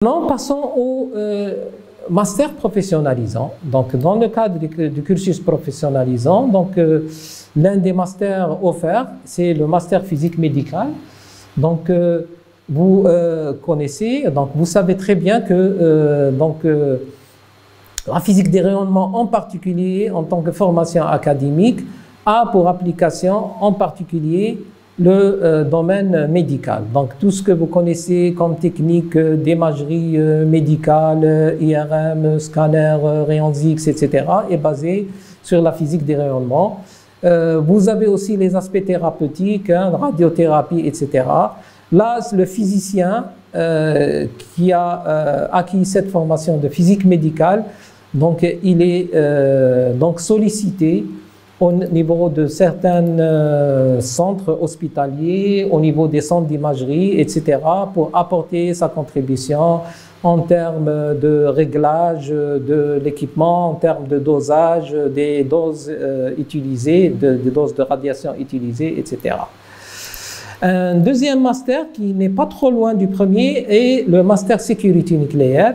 Maintenant, passons au master professionnalisant. Donc, dans le cadre du cursus professionnalisant, l'un des masters offerts, c'est le master physique médical. Donc, vous connaissez, donc vous savez très bien que la physique des rayonnements, en particulier en tant que formation académique, a pour application en particulier le domaine médical. Donc tout ce que vous connaissez comme technique d'imagerie médicale, IRM, scanner, rayons X, etc. est basé sur la physique des rayonnements. Vous avez aussi les aspects thérapeutiques, radiothérapie, etc. Là, le physicien qui a acquis cette formation de physique médicale, donc il est sollicité au niveau de certains centres hospitaliers, au niveau des centres d'imagerie, etc., pour apporter sa contribution en termes de réglage de l'équipement, en termes de dosage, des doses utilisées, des doses de radiation utilisées, etc. Un deuxième master qui n'est pas trop loin du premier est le master sécurité nucléaire.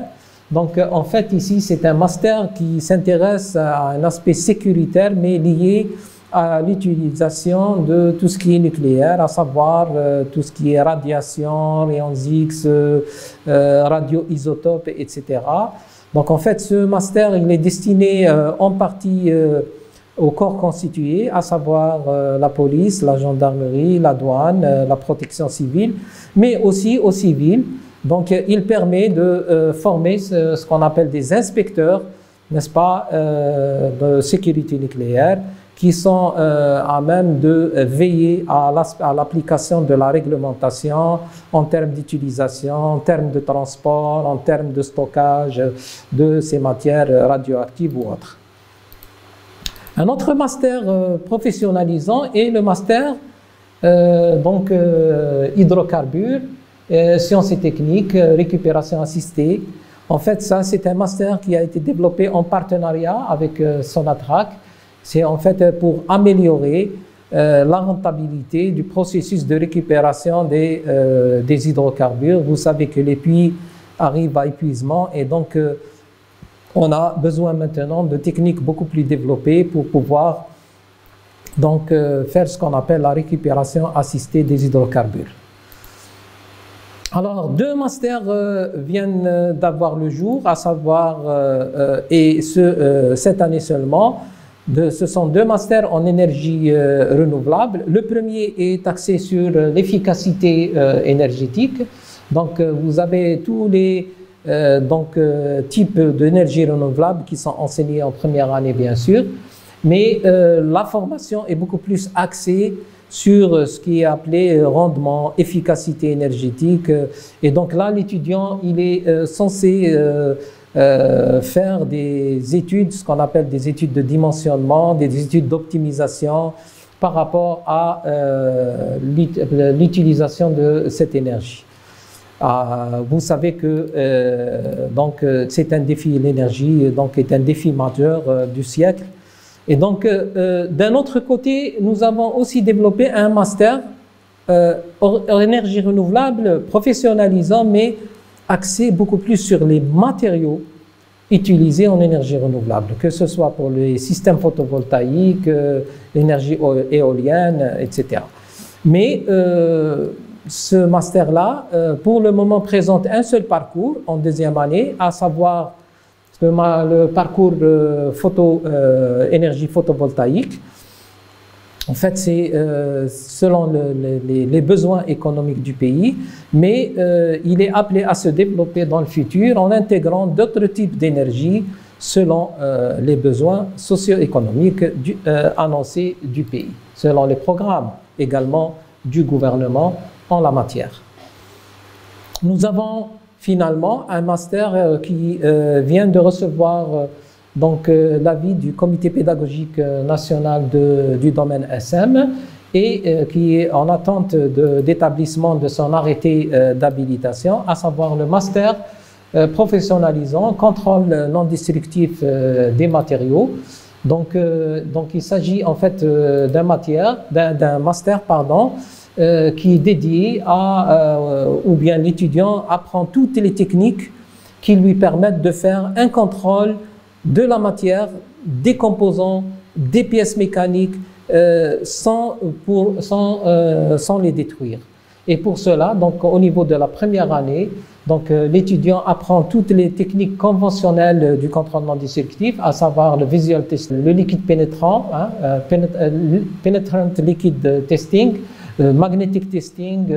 Donc, en fait, ici, c'est un master qui s'intéresse à un aspect sécuritaire, mais lié à l'utilisation de tout ce qui est nucléaire, à savoir tout ce qui est radiation, rayons X, radioisotopes, etc. Donc, en fait, ce master, il est destiné en partie aux corps constitués, à savoir la police, la gendarmerie, la douane, la protection civile, mais aussi aux civils. Donc, il permet de former ce qu'on appelle des inspecteurs, n'est-ce pas, de sécurité nucléaire, qui sont à même de veiller à l'application de la réglementation en termes d'utilisation, en termes de transport, en termes de stockage de ces matières radioactives ou autres. Un autre master professionnalisant est le master hydrocarbures, sciences et techniques, récupération assistée. En fait, ça, c'est un master qui a été développé en partenariat avec Sonatrach. C'est en fait pour améliorer la rentabilité du processus de récupération des hydrocarbures. Vous savez que les puits arrivent à épuisement et donc on a besoin maintenant de techniques beaucoup plus développées pour pouvoir faire ce qu'on appelle la récupération assistée des hydrocarbures. Alors, deux masters viennent d'avoir le jour, à savoir, cette année seulement, ce sont deux masters en énergie renouvelable. Le premier est axé sur l'efficacité énergétique. Donc, vous avez tous les types d'énergie renouvelable qui sont enseignés en première année, bien sûr. Mais la formation est beaucoup plus axée sur ce qui est appelé rendement, efficacité énergétique. Et donc là, l'étudiant, il est censé faire des études, ce qu'on appelle des études de dimensionnement, des études d'optimisation par rapport à l'utilisation de cette énergie. Vous savez que c'est un défi, l'énergie est un défi majeur du siècle. Et donc, d'un autre côté, nous avons aussi développé un master en énergie renouvelable, professionnalisant, mais axé beaucoup plus sur les matériaux utilisés en énergie renouvelable, que ce soit pour les systèmes photovoltaïques, l'énergie éolienne, etc. Mais ce master-là, pour le moment, présente un seul parcours en deuxième année, à savoir le parcours énergie photovoltaïque. En fait, c'est selon les besoins économiques du pays, mais il est appelé à se développer dans le futur en intégrant d'autres types d'énergie selon les besoins socio-économiques annoncés du pays, selon les programmes également du gouvernement en la matière. Nous avons finalement un master qui vient de recevoir l'avis du comité pédagogique national du domaine SM et qui est en attente d'établissement de son arrêté d'habilitation, à savoir le master professionnalisant, contrôle non destructif des matériaux. Donc il s'agit en fait d'un master qui est dédié à, ou bien l'étudiant apprend toutes les techniques qui lui permettent de faire un contrôle de la matière, des composants, des pièces mécaniques, sans les détruire. Et pour cela, donc, au niveau de la première année, donc, l'étudiant apprend toutes les techniques conventionnelles du contrôle non destructif, à savoir le visual test, le liquide pénétrant, penetrant liquid testing, magnetic testing,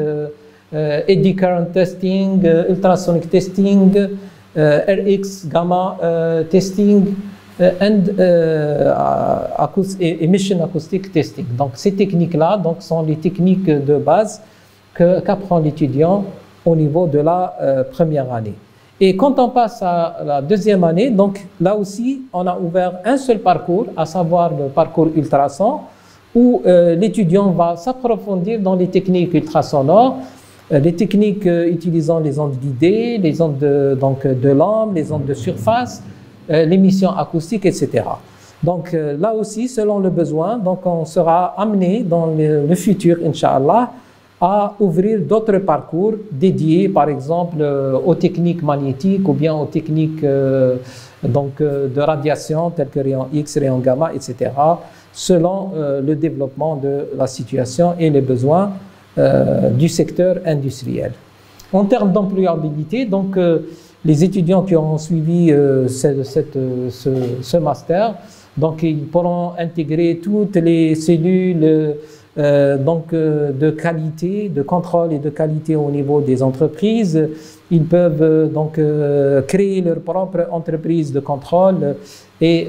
eddy current testing, ultrasonic testing, RX gamma testing, and emission acoustic testing. Donc, ces techniques-là sont les techniques de base qu'apprend l'étudiant au niveau de la première année. Et quand on passe à la deuxième année, donc là aussi, on a ouvert un seul parcours, à savoir le parcours ultrason, où l'étudiant va s'approfondir dans les techniques ultrasonores, les techniques utilisant les ondes guidées, les ondes de lampe, les ondes de surface, l'émission acoustique, etc. Donc là aussi, selon le besoin, donc on sera amené dans le futur, Inch'Allah, à ouvrir d'autres parcours dédiés, par exemple, aux techniques magnétiques ou bien aux techniques de radiation, telles que rayons X, rayons gamma, etc., selon le développement de la situation et les besoins du secteur industriel. En termes d'employabilité, donc, les étudiants qui ont suivi ce master, donc, ils pourront intégrer toutes les cellules de qualité, de contrôle et de qualité au niveau des entreprises. Ils peuvent créer leur propre entreprise de contrôle et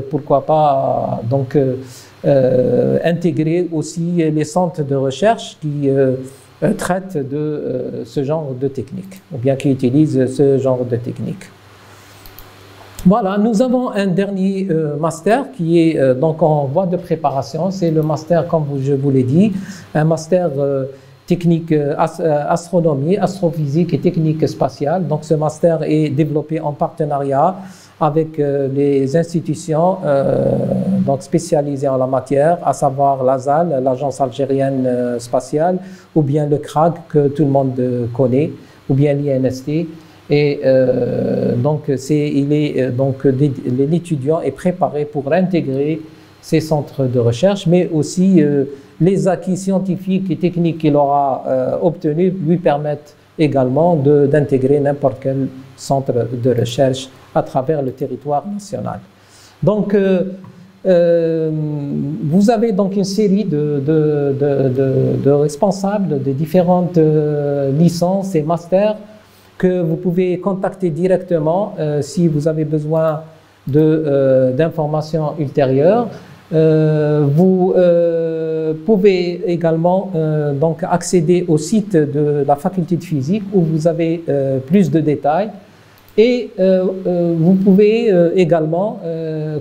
pourquoi pas intégrer aussi les centres de recherche qui traitent de ce genre de technique ou bien qui utilisent ce genre de technique. Voilà, nous avons un dernier master qui est donc en voie de préparation. C'est le master, comme je vous l'ai dit, un master technique astronomie, astrophysique et technique spatiale. Donc ce master est développé en partenariat avec les institutions donc spécialisées en la matière, à savoir l'ASAL, l'Agence algérienne spatiale, ou bien le CRAG que tout le monde connaît, ou bien l'INST. Et l'étudiant est préparé pour intégrer ces centres de recherche, mais aussi les acquis scientifiques et techniques qu'il aura obtenus lui permettent également d'intégrer n'importe quel centre de recherche à travers le territoire national. Donc, vous avez donc une série de responsables de différentes licences et masters que vous pouvez contacter directement si vous avez besoin d'informations ultérieures. Vous pouvez également donc accéder au site de la faculté de physique où vous avez plus de détails et vous pouvez également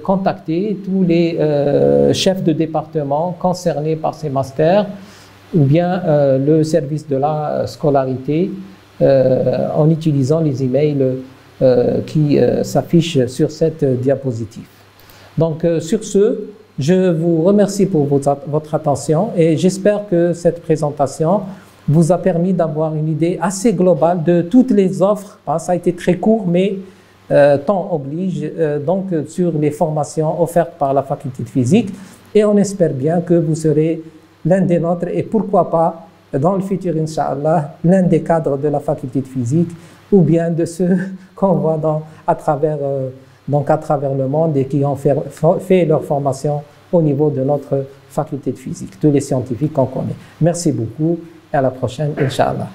contacter tous les chefs de département concernés par ces masters ou bien le service de la scolarité en utilisant les emails qui s'affichent sur cette diapositive. Donc sur ce, je vous remercie pour votre attention et j'espère que cette présentation vous a permis d'avoir une idée assez globale de toutes les offres. Ça a été très court, mais temps oblige, donc sur les formations offertes par la faculté de physique et on espère bien que vous serez l'un des nôtres et pourquoi pas dans le futur, Inch'Allah, l'un des cadres de la faculté de physique ou bien de ceux qu'on voit à travers le monde et qui ont fait leur formation au niveau de notre faculté de physique, tous les scientifiques qu'on connaît. Merci beaucoup et à la prochaine, Inch'Allah.